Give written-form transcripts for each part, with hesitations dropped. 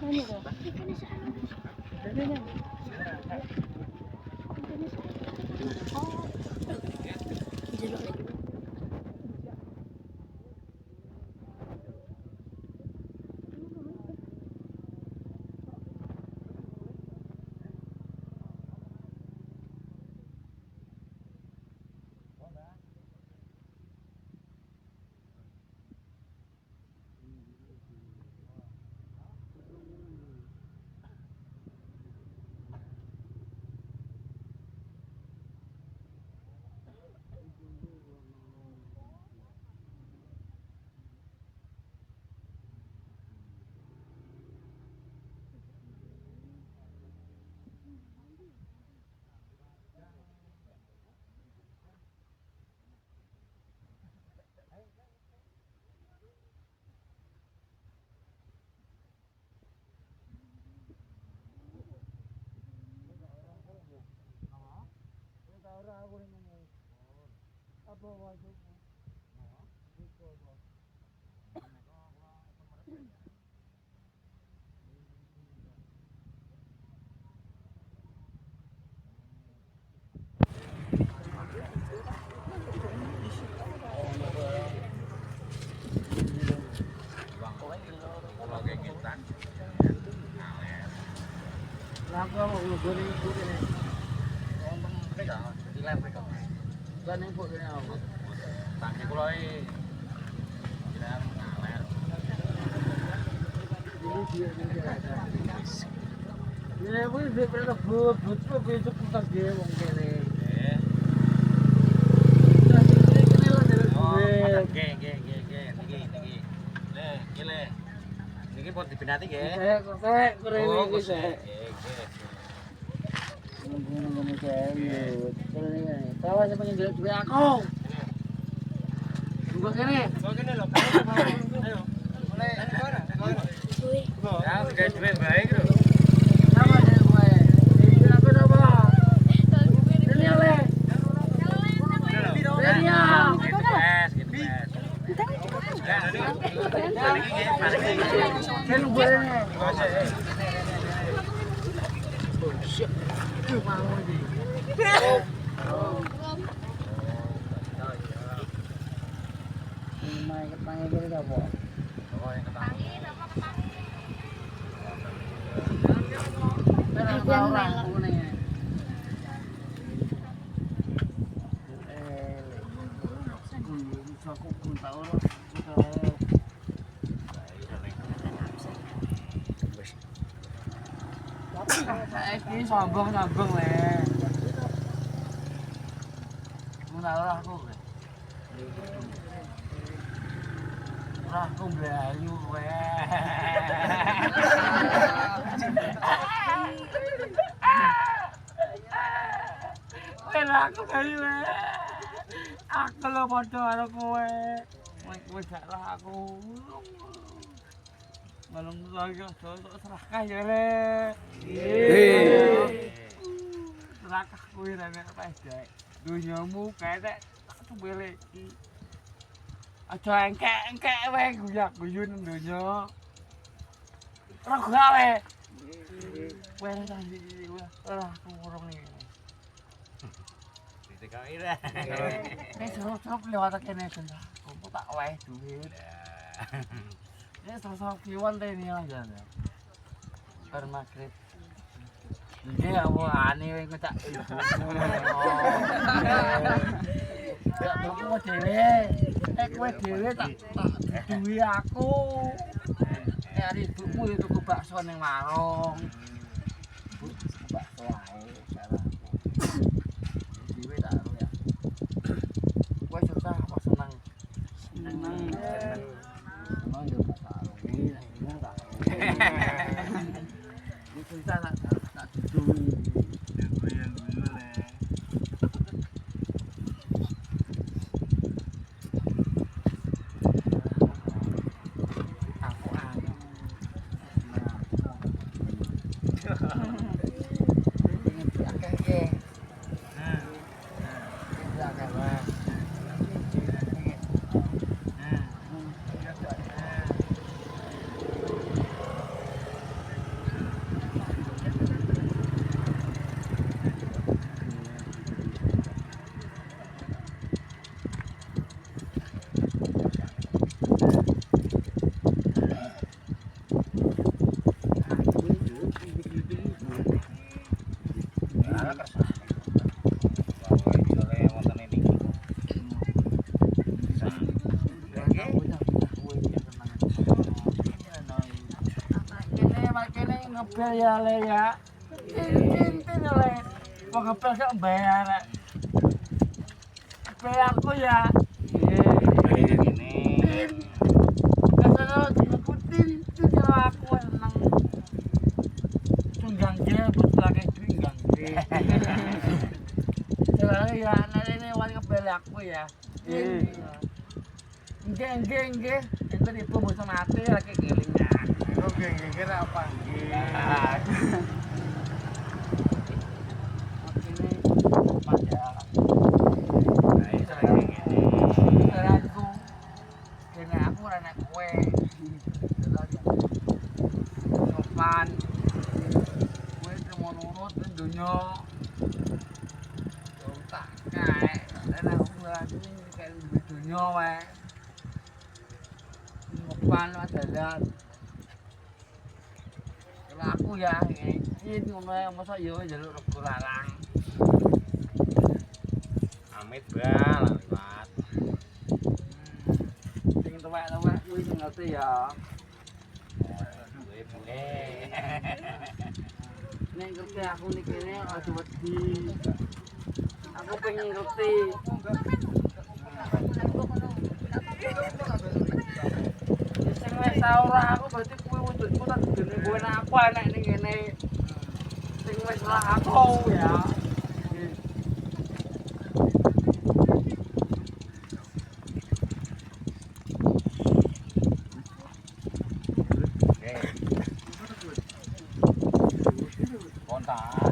Ano ka? Ganyan. Ya, wis dhewe but besok kita ge wong kene. Niki pun dibinati nggih. Kok kurene iki sik. Nggih. Tawa sampe ndelok duwe aku. Tunggu kene. Kok kene lho. Ayo. Oleh ora? Ya, gawe duwe bae iki lho. Sama dhewe kowe. Iki apa coba? Ini oleh. Ya. Kan gorene. Mau iki. Mai ketangi kene ta, Po? Oh, yang ketangi. Ini sombong le. Ora aku. Ora aku mlayu kowe. Ora aku mlayu. Aku lo padha karo kowe. Kowe gak lah aku. Malung lagi serakah ya le. Serakah kowe ra nek pedhek. Dunyamu ketek tak bele iki. Aja engkek-engkek wae guyak-guyun donya. Ora gawe. Kowe ra tadi ora aku urung iki. Ditekai dah. Nek suruh lewat kene kan. Aku tak wae duit. Ini sosok kiwan teh ini aja. Per maghrib. Ini aku aneh ngecak ibu. Ya tuku dhewe. Kowe dhewe tak duwe aku. Hari ibumu itu tuku bakso ning warung. Tuku bakso ae cara. Dhewe tak ero ya. Kowe susah apa seneng? Seneng. Seneng yo tak ero iki, tak. Ini susah tak duduk. Yang dulu le. Aku anu. Ini akeh. Ini akeh wae. ngepel ya le ya. Tin le. Kok ngepel gak bayar. Ngepel aku ya. Tin. Kalau diikutin tin aku seneng. Tunggang dia betul lagi tunggang dia. Ya ini wali ngepel aku ya. Enggak. Itu di tubuh mati lagi gelingnya. Oke, kira apa? Ini pada aku anak kue. Sopan. Kue mau nurut dunia. Tak kayak dan aku lagi kayak dunia wae. Sopan adalah kalau aku ya ini ngono masa yo njaluk rego larang. Amit bal, liwat. Sing tuwek-tuwek kuwi sing ngerti ya. Boleh. Nek ngerti aku ning kene aja wedi. Aku pengen ngerti. Sing wis tau ora aku berarti kuwi wujudku tak dene kowe nek aku enek ning kene. Sing wis ora aku ya. Kontak.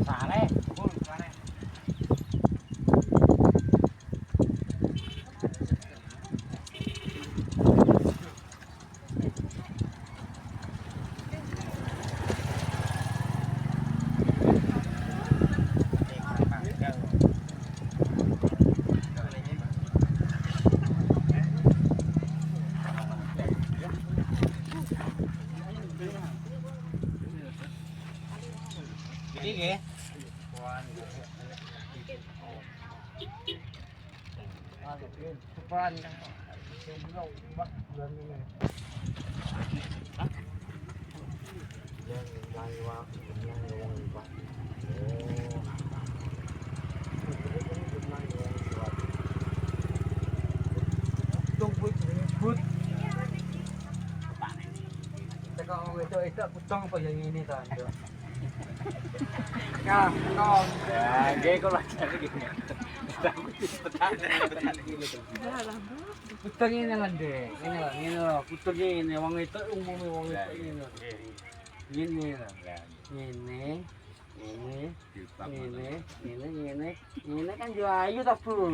Sare, sare. Jadi nggih. Depan sing belum buat bulan ini. Yang lain waktu yang wong tumpuk ribut. Teka itu putong apa yang ini ta, Nduk? Kah, no. Ya, nggih kula jare gini. Putong ini lah, Dek. Ini lah, putong ini wong itu umumnya wong itu ini. Ini lah. Ini kan yo ayu ta, Bu.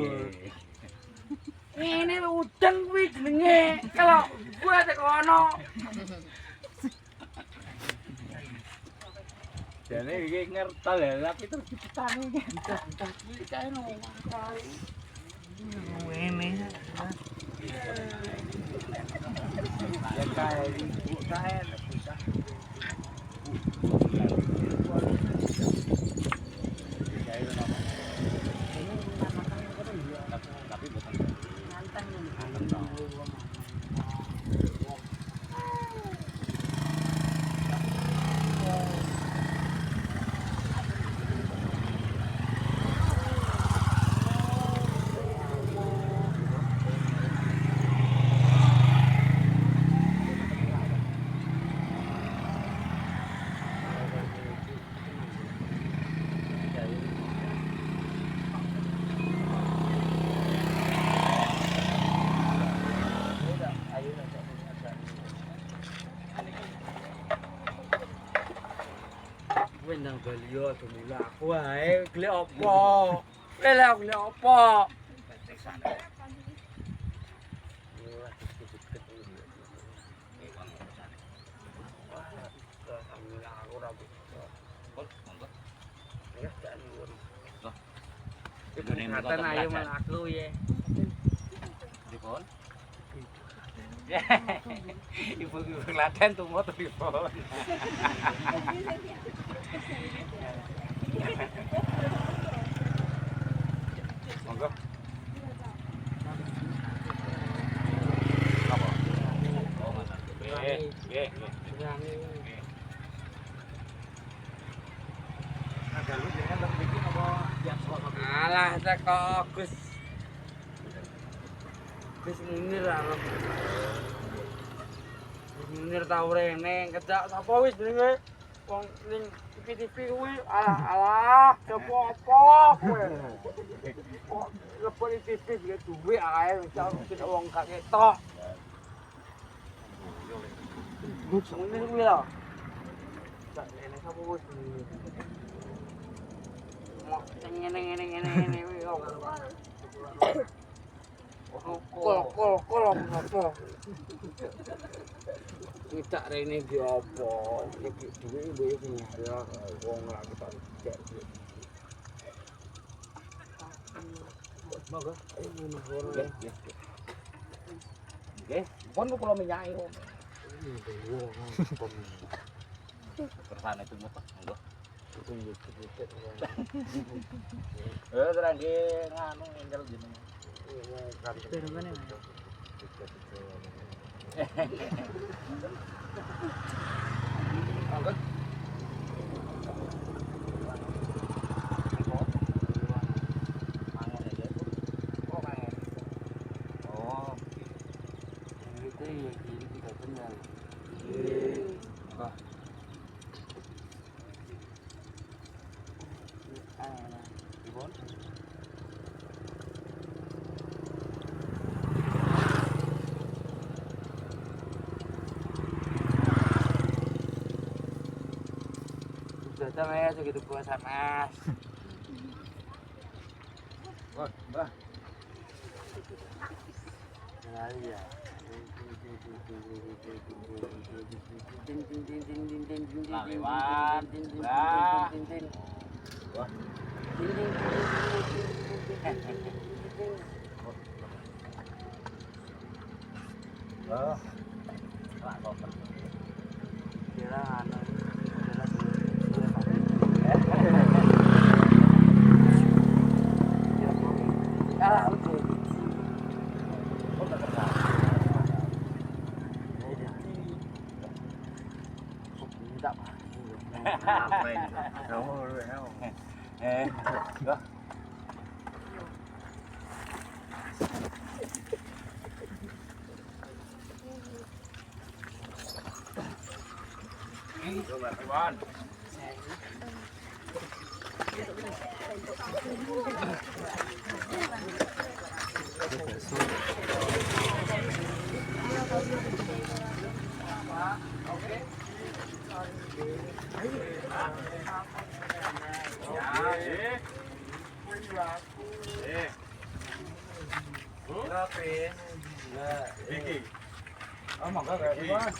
Ini udan kuwi jenenge. Kalau gua tek ono. Jane iki ngertal ya, tapi terus dipetani iki. Entah kuwi kae no kali. Ini. Ya kae ibu kae bisa. Tapi bukan Nantang Kowe nang Bali yo semula aku wae gelek apa? Gelek apa? Ingatan ayo malah aku ya. Dipun. Ibu Klaten tuh motor dipun. Monggo. Apa? Oh, nggih, nggih. teko Gus Munir arep. Gus Munir tau rene kejak sapa wis jenenge wong ning TV kuwi alah sapa apa kowe. Kok lepon TV iki duwe ae wis wong gak ketok. Gus Munir kuwi lho. Tak rene sapa wis jenenge. Mau ngene kuwi kok. Kol apa? Tidak rene di apa? Iki duwe mbok sing ya wong lak kita cek. Monggo, ngono ora. Nggih, pun kula minyaki kok. Kersane itu mutak, monggo. Terang nganu engkel jenenge. Bermane. Angkat. Oh. Itu ya kiri tidak benar. Ah. Ibon. Sudah ya segitu gua SMS. Wah, Mbah. Ya iya. Lewat. Wah. Wah. Wah, kok. Kira anu Oh, monggo kayak gimana?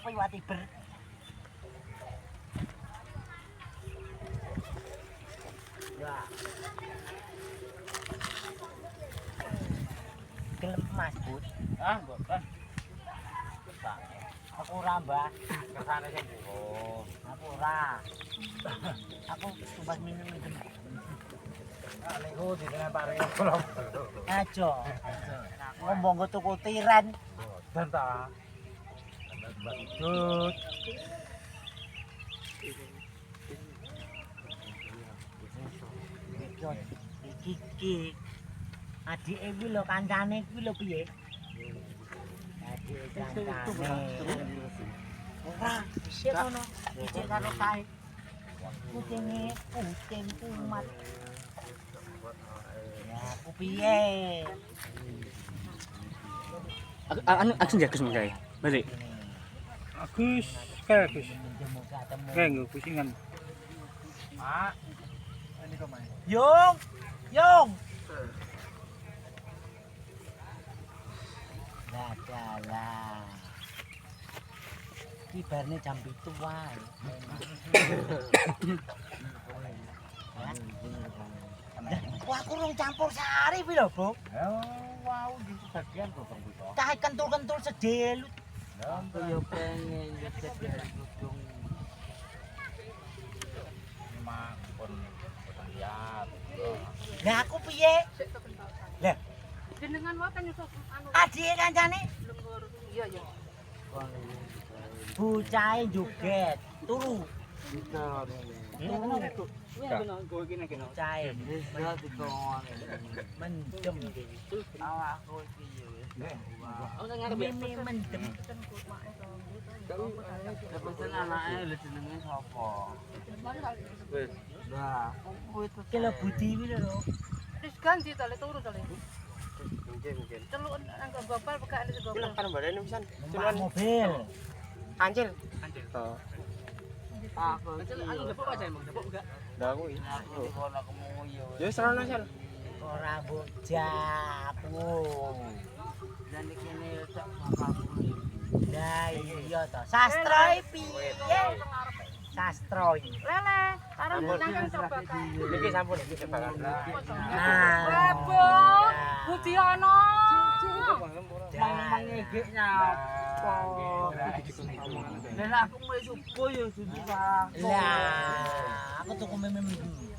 Liwati ber. Ya. Gelem Mas, Bud. Ah, mboten. Aku ora, Mbah. Kersane sing oh. Aku ora. Aku cuma minum-minum. Niku ditene paring kula. Aja. Ngomong tuku tiren. Dan ta. Mbak Idut. Iki adike kuwi lho kancane kuwi lho piye? Adike kancane. Ora, sik ngono. Iki karo kae. Kucing kumat. Ya, aku piye? Anu Agus ya Gus Mengkai. Balik. Agus, kayak Agus. Kayak nggak kusingan. Mak, ini kok main. Yung! Yung! Lah. Kibarnya jam 7 wae. Wah, aku rung campur sari pi lho, Bu. Wow, di bagian kok Bang Buto. Cah kentul-kentul sedelut. Aku yo pengen ngecek dari gedung. Mak pun lihat. Lah aku piye? Lah, Jenengan wae kan nyusul anu adike kancane lembur. Iya ya. bocahe joget, turu. Bocahe Bisa dikon. mendem. Awakku iki yo wis. Mimi mendem. Pesen anake lho jenenge sapa? Wis. Nah, kowe itu Ki lho Budi kuwi lho. Wis ganti to le turu to le. Celuk nang gobal pegak nek gobal. Numpak mobil. Anjir. aku iki. Anu dapuk aja emang, dapuk enggak? Lah kuwi. Aku dikono kemuyu. Ya serono sel. Ora bocah aku. Dan iki kene tak bapakku. Lah iya to. Sastra piye? Sastra iki. Lele, karep nang kan coba kan. Niki sampun iki tebakan. Bravo. Budiono. Mangegek nyapa. Nek aku mulai subuh ya dudu Pak. Lah, aku tuku meme dulu.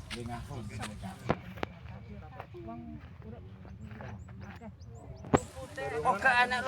Kok gak anak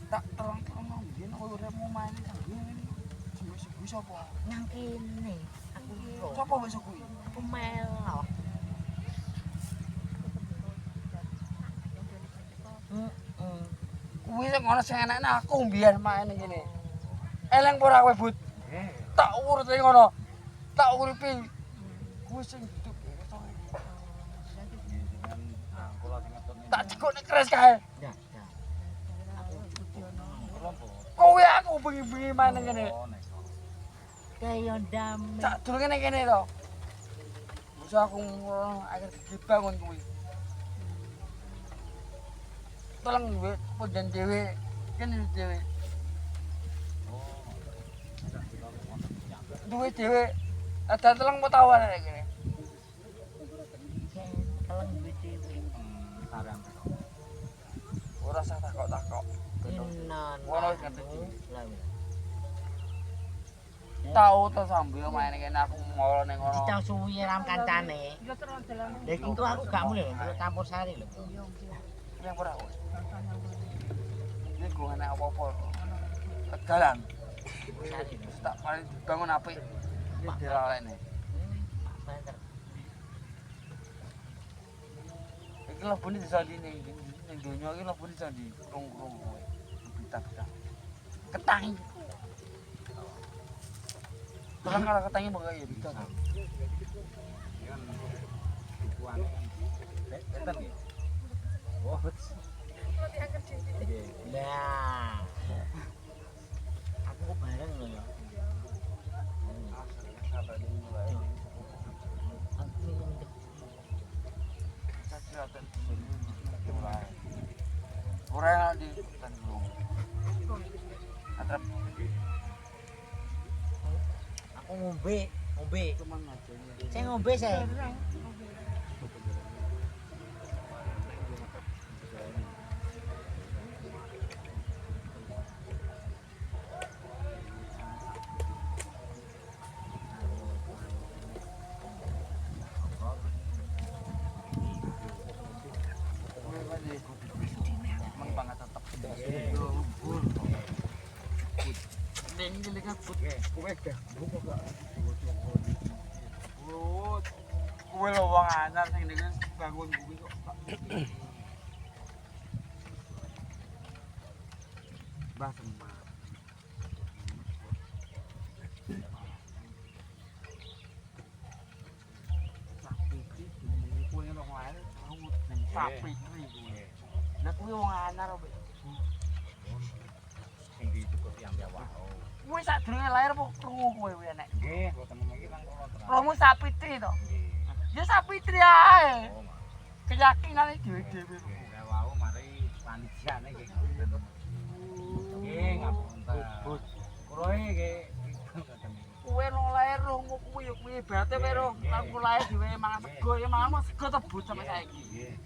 Tak terang-terang mbiyen uripmu main ini. Suwi sapa? Nang kene aku lho. Sapa wis kuwi? Aku melok. Kuwi sing ana sing enakne aku mbiyen main ngene. Eleng ora kowe, Bud? Tak urute ngono. Tak uripi. Kuwi sing hidup. Tak jekuk nek keres kae. Ya, ya. Kowe aku bengi-bengi main ngene. Kaya ndame. Tak dul kene to. Wis aku akhir dibangun kuwi. Tolong duwe ponjen dhewe. Kene dhewe. Duwe dhewe. Ada telung potawan nek kene. Teleng duwe dhewe. Ora usah takok-takok. Tenan. Ngono wis ngerti. Lah. Tau to sambil main kene aku ngolo ning ngono. Cicak suwi ram kancane. Yo terus dalan. Lha iki tuh aku gak mulih lho, campur sari lho. Yang ora kowe. Iki gone apa-apa. Tegalan. Sari. Wis tak paling dibangun apik. Iki diralene. Banter. Iki lebune disandi ning donya iki lebune disandi krung-krung kowe. Bita-bita. Ketang. Terang kalau ketangnya bakal ya bisa. Lah. Aku bareng lho ya. Ora di Tanjung. Atrap Aku ngombe. cuman aja. Saya ngombe saya. Emang banget tetap. Ning iki kan kowe gak buku gak. Kowe lho wong anyar sing niku bangun kuwi kok. Mbah Semar. Sapi iki jenenge kowe lho lair ngawut ning sapi iki kuwi. Lah kuwi wong anyar kok. Sing cukup yang Jawa. Kuwi sadurunge lair apa krungu kowe kuwi enek. Nggih, boten iki nang kula terang. Romo Sapitri to. Nggih. Ya Sapitri ae. Oh, Mas. Keyakinane dhewe-dhewe. Lah wau mari panitiane nggih. Nggih, ngapunten. Kula iki Kowe nang lair romo kuwi ya kuwi bate pero aku lair dhewe mangan sego ya mangan sego tebut sampe saiki. nggih.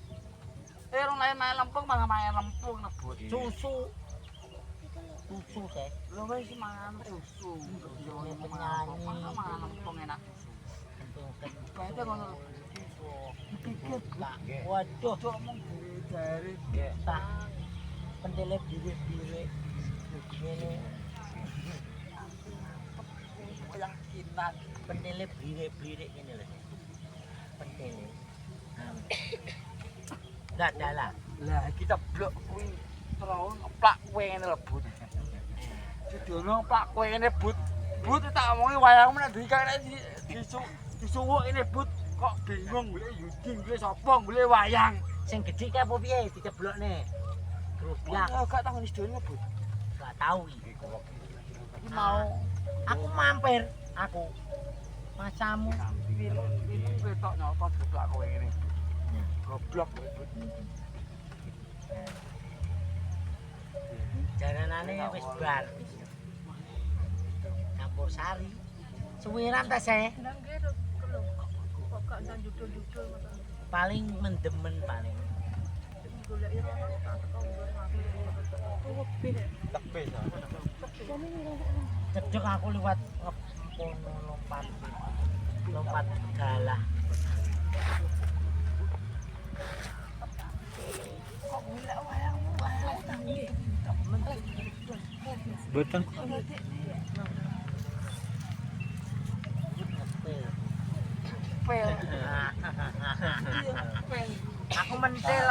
Rong lair main lempung mangan main lempung tebut. Susu. Susu saya. Lho wis mangan susu. Yo Penyanyi. mangan lempung enak. Bate ngono. Dipikir Lah, waduh, cok mung dari Nggih. tak pendele biwik-biwik. Ngene keyakinan. pendele biwik-biwik ngene lho. Pendele. Enggak dalah. Lah kita blok kuwi terus ngeplak kowe ngene lho, Bud. Didono plak kowe ngene, Bud. Bud tak omongi wayangmu nek dikene disuwuk ngene, Bud. Kok bingung golek Yudi, golek sapa, golek wayang. Sing gedhe ki apa piye diceblokne? Geroblak. Ya gak tahu sedone, Bud. Gak tahu iki. Iki mau Aku mampir, aku. Masamu. iki tok nyoto geblak kowe ngene. Goblok kowe, Bud. Jaranane wis bar. Campur sari. Suwiran ta saya? Nang nggih lho. Kok gak nang judul-judul ngoten. Paling mendemen paling. Goleki rono tak teko nggon aku. Tebih. Cedek aku liwat ngepono lompat. Lompat galah. Betul. Aku mentel.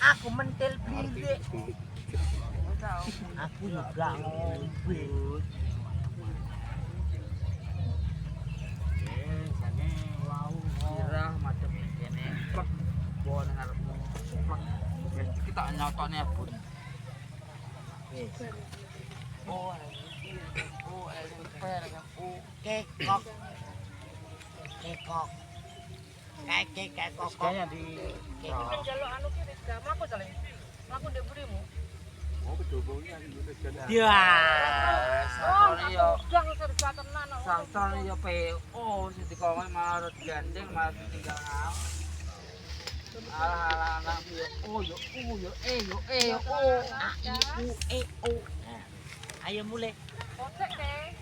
Aku mentel bidik. Aku juga ngombe. Sirah macam ini. Plek. Bawa nang arepmu. Plek. Kita nyotone bun. Oh, Kekok. Kekok. Kekok. Kayaknya di Sing jaluk anu ki wis gak mlaku jale. Mlaku ndek burimu. Ya. Santone yo Gang kerja tenan kok. santone yo PO sing dikongkon malah gandeng malah tinggal ngau. Alah anak yo yo yo Ayo mulai. Kocek teh.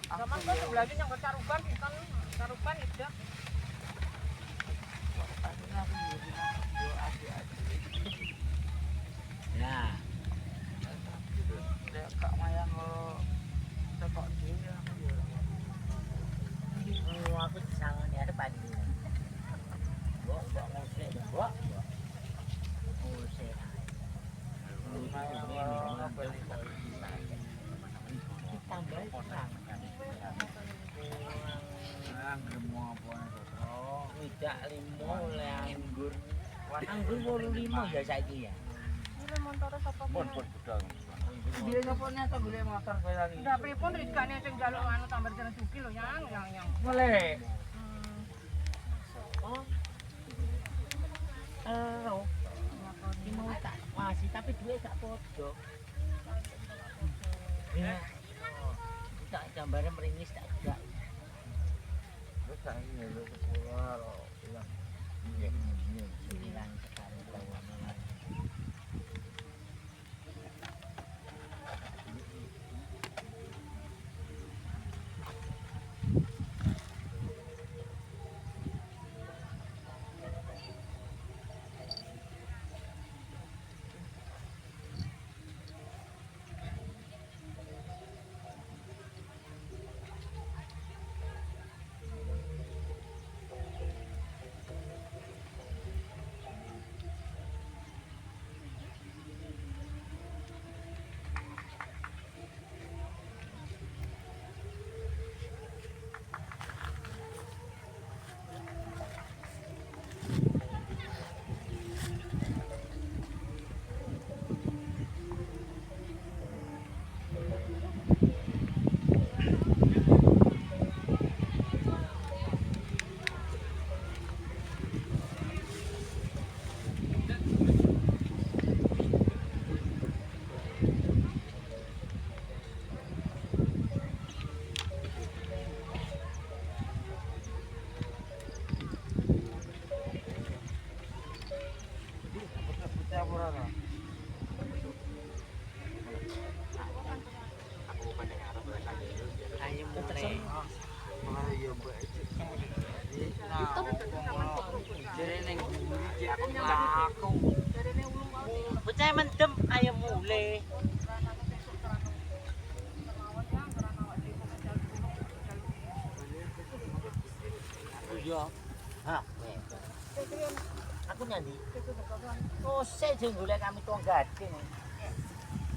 Zaman kok sebelahnya yang caruban kan caruban itu. Ya. Kak Mayang lo tekok dhewe aku yo. Aku sangat ya depan. Mbok ngusik, mbok. Ngusik. Tambah orang. Tidak limo le anggur. Anggur 85 ya saiki ya. Ini motor sapa pun men? budal. Dia nyopone atau golek motor kowe lagi. Ndak pripun rizkane sing jaluk anu tambah jalan suki lho yang. Boleh. Oh. Ini mau tak masih tapi duit gak podo. Ya. Tak gambarnya meringis tak enggak. Wis tak ini lho sekolah ilang. Sembilan sekali lawan. Ayo mutre. Jadi ning buri aku mlaku. Bocah mendem ayo mulai. Yo. Hah. Aku nyandi. Oh, saya jeng golek kami tuang gading.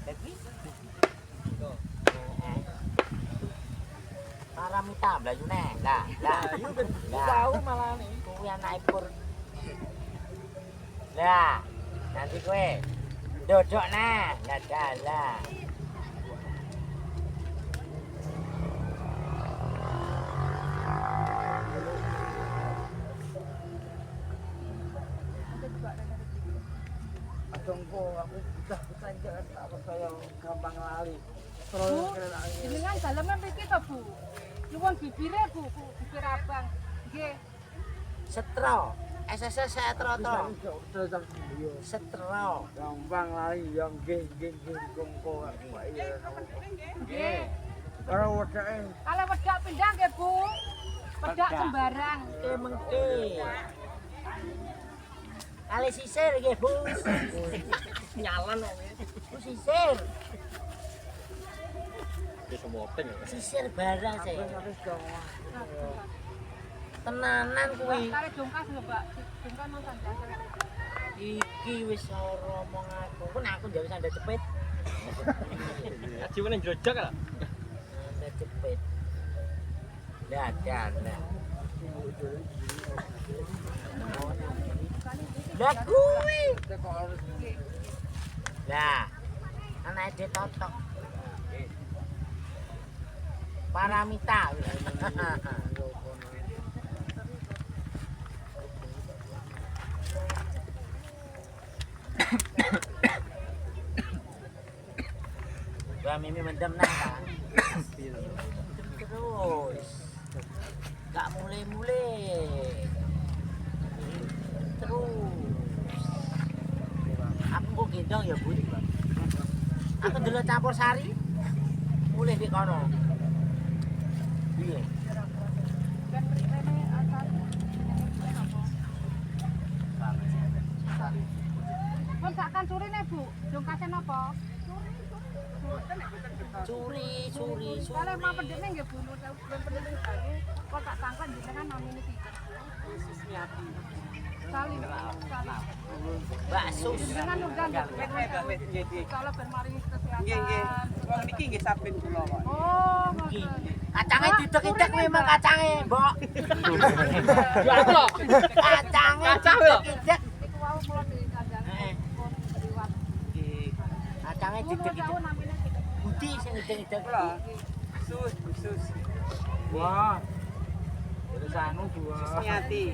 Jadi Paramita blayune. Lah. Tahu malah nih. Kuwi anak pur. Lah, nanti kowe dodok nah, dadah. Adongko aku udah ketanjakan apa saya gampang lali. Bu, jenengan daleme mriki to, Bu? Nyuwun bibire, Bu, bibir abang. Nggih. Setro. SSS setro to. Setro. Gampang lali yang nggih kongko Pak iya. Nggih. Ora wedake. Kalau wedak pindah nggih, Bu. Wedak sembarang. Mengke. Kali sisir nggih, Bu. Nyalon kok. Bu sisir. Wis mopeng. Sisir barang sih. Tenanan kuwi. Kare jongkas lho, Mbak. Jongkas nang sandasan. Iki wis ora omong aku. Pun aku njaluk sandal jepit. Aji meneh njrojok lho. Sandal jepit. Dadan. Lah kuwi. Lah. Anake ditotok. Paramita. Gua mimi mendem nang ta. Terus. Gak mulai-mulai. Terus. Aku kok gendong ya, Bu. Aku dulu campur sari. Mulai di kono. Iya. Dan rene asal Pun sakkan curine, Bu. Jongkase napa? Curi. Kalau mau pendeknya nggih Bu, belum pendek lagi. Kok tak tangkap jenengan namine iki. Salim. Bakso. Jenengan undang kalau ben maringi kesehatan. Nggih. Wong niki nggih saben kula kok. Oh, Iki. ngoten. Kacange didek-idek memang kacange, Mbok. Ya aku lho. Kacange Kacang lho. didek-idek. Iku wau kula dikandani. Pun liwat. Nggih. Kacange Umur didek-idek. tahun namine iki. Budi sing ngidek-idek. Kula khusus Wah. Terus anu dua. niati.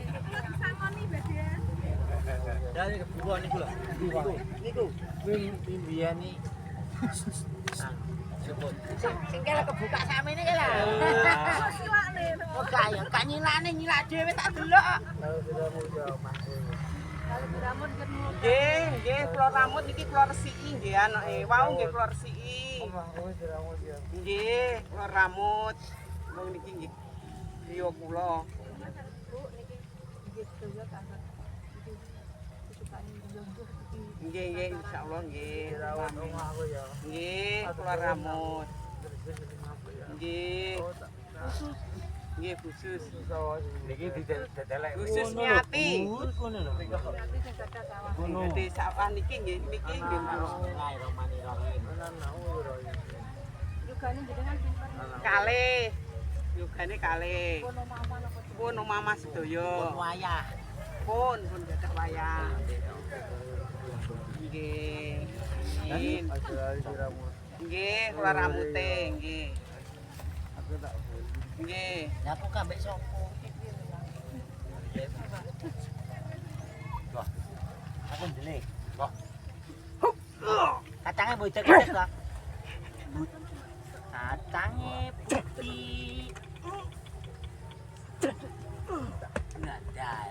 Dari kebuan niku lho. Niku. Wimbian iki. Sebut. Sing kele kebuka sakmene iki lho. Kok gak nyilane nyilak dhewe tak delok. Kalau diramun ketemu. Nggih, kula rambut niki kula resiki nggih anake. Wau nggih kula resiki. Nggih, kula rambut. Wong niki nggih. Riyo kula. Bu niki nggih sedaya tanggal. Nggih, insyaallah nggih. Nggih, kula rambut. Nggih. Nggih, khusus. Niki ditelek. Khusus niati. Ngono lho. Nanti sing gadah sawah. Dadi sawah niki nggih niki nggih. Bismillahirrahmanirrahim. Yugane jenengan pinter. Kalih. Yogane kalih. Kono mama napa Pun mama sedaya. Wayah. Pun gadah wayah. Nggih. Amin. Nggih, kula rambute nggih. Nggih. Lah aku kambek sapa? Aku ndelik. Kacange mbok idek-idek lah. Kacange putih. Nadal.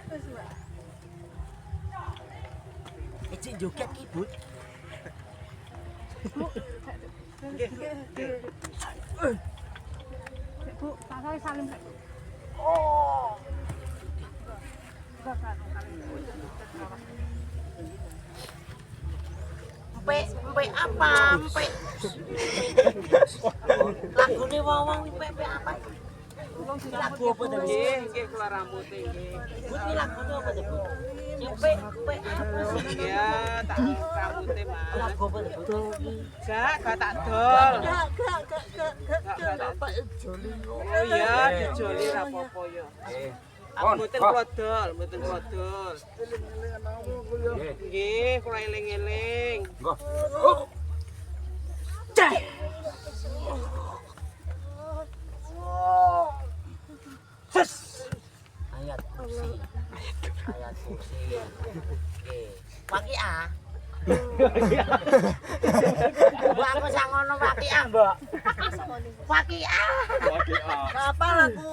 Iki joget ki, Bu. Bu, saya salim. Oh. Mpe apa? Mpe. Lagune wong mpe apa? Lagu apa to? Nggih, nggih kula rambute nggih. Iki lagune apa to, Bu? Mpe apa sih? Ya, tak rambute Mas. Lagu apa to? Gak tak dol. Gak apa joli. Oh iya, dijoli ra apa-apa ya. Aku mboten kula dol, mboten kula dol. Nggih, kula eling-eling. Ayat kursi. Ayat kursi. Oke. Waqiah. Mbok aku sangono waqiah, Mbok. Waqiah. Apa lagu?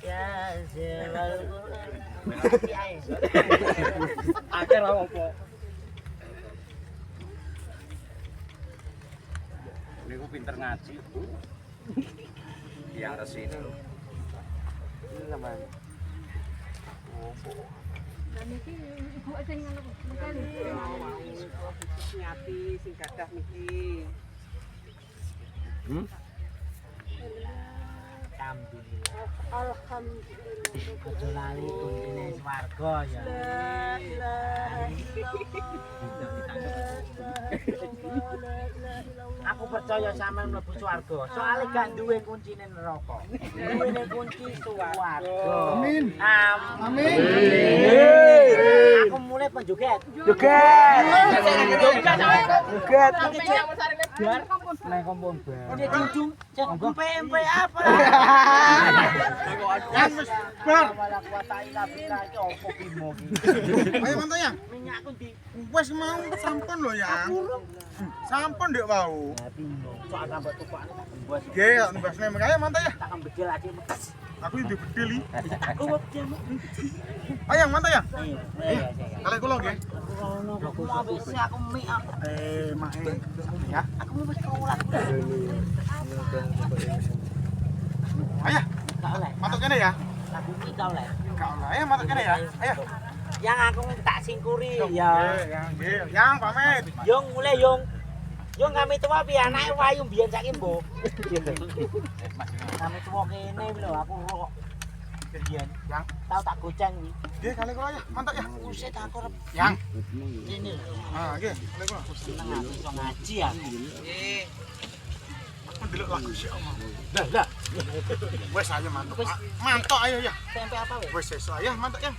Ya, Zewal Quran. Waqiah. Akeh ra apa. Niku pinter ngaji, Bu. Yang resine lho. Ini sampean. Lah niki ibu sing ngono mungkin Nyati sing gadah niki. Alhamdulillah. Aja lali kuncine swarga ya. Aku percaya sampean mlebu swarga. Soale gak duwe kuncine neraka. Duwene kunci swarga. Amin. Amin. Aku mulai penjoget. Joget. Joget. Nang kompon bar. Ini jujung, empe apa? Yang wis bar. Wala kuwata ila billah iki opo ki mo ki. Ayo mantu yang. Minyakku di Wis mau sampun lho yang. Sampun ndek wau. ya bingung. Soal tambah tukane tak bos. Nggih, tak mbasne mengke mantu ya. Tak bedil aja mekas. Aku di bedil iki. Aku bedil. Ayo mantu ya. Iya. Kalian kula nggih. Aku mau habis aku mie. Mak ya. Aku mau wis kaulah. Ayo, Kau oleh. mantuk kene ya. Aku mie kau oleh. Kak Ola, ayo mantuk kene ya. Ayo. Yang aku tak singkuri Nggih, ya. nggih. Yang pamit. Yung mulai yung. Yung kami tua pi anake wayu biyen saiki, Mbok. Kami tua kene lho aku kok biyen. Yang Tau tak goceng iki. nggih kalian kula ya. Mantuk ya. Buset aku rep Yang. ini lho. Ah, nggih, kalian kula. Seneng aku iso ngaji ya. Nggih. Aku ndelok lagu sik omong. Lah. Wes ayo mantuk. Mantuk ayo ya. Tempe apa weh? Wes sesuk ayo mantuk ya.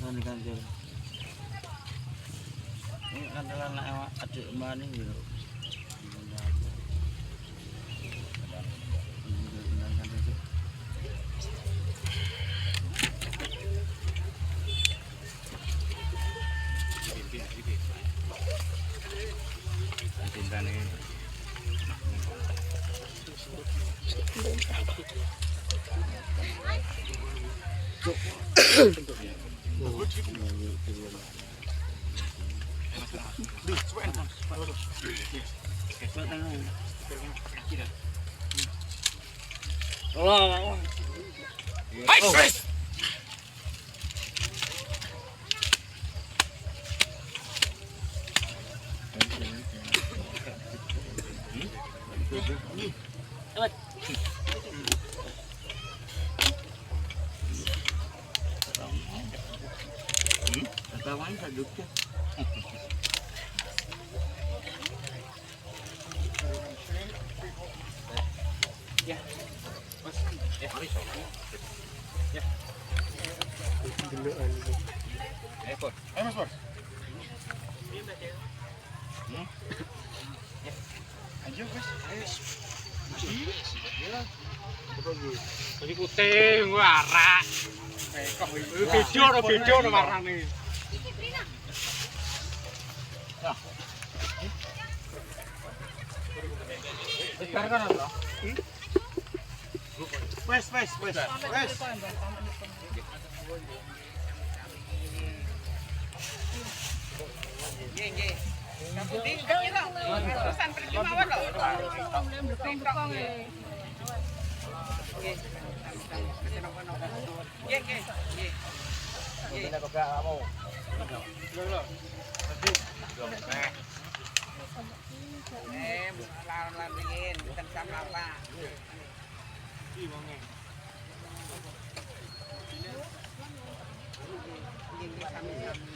Ini kanjel. Ini kandelan nek adik maning lho. Bawang saduknya. Ya. Mas. Ya, mari. Ya. Pur. Ayo Mas Pur. Ayo wes. Ini putih, warak. Beda no warnane. Wes. Nggih. Kaputi kira. Pesan pergi mawon lho. Bekong e. Nggih. Nggih. Ini kok gak mau. Lan ringin, ten samlala. Nggih, sami-sami.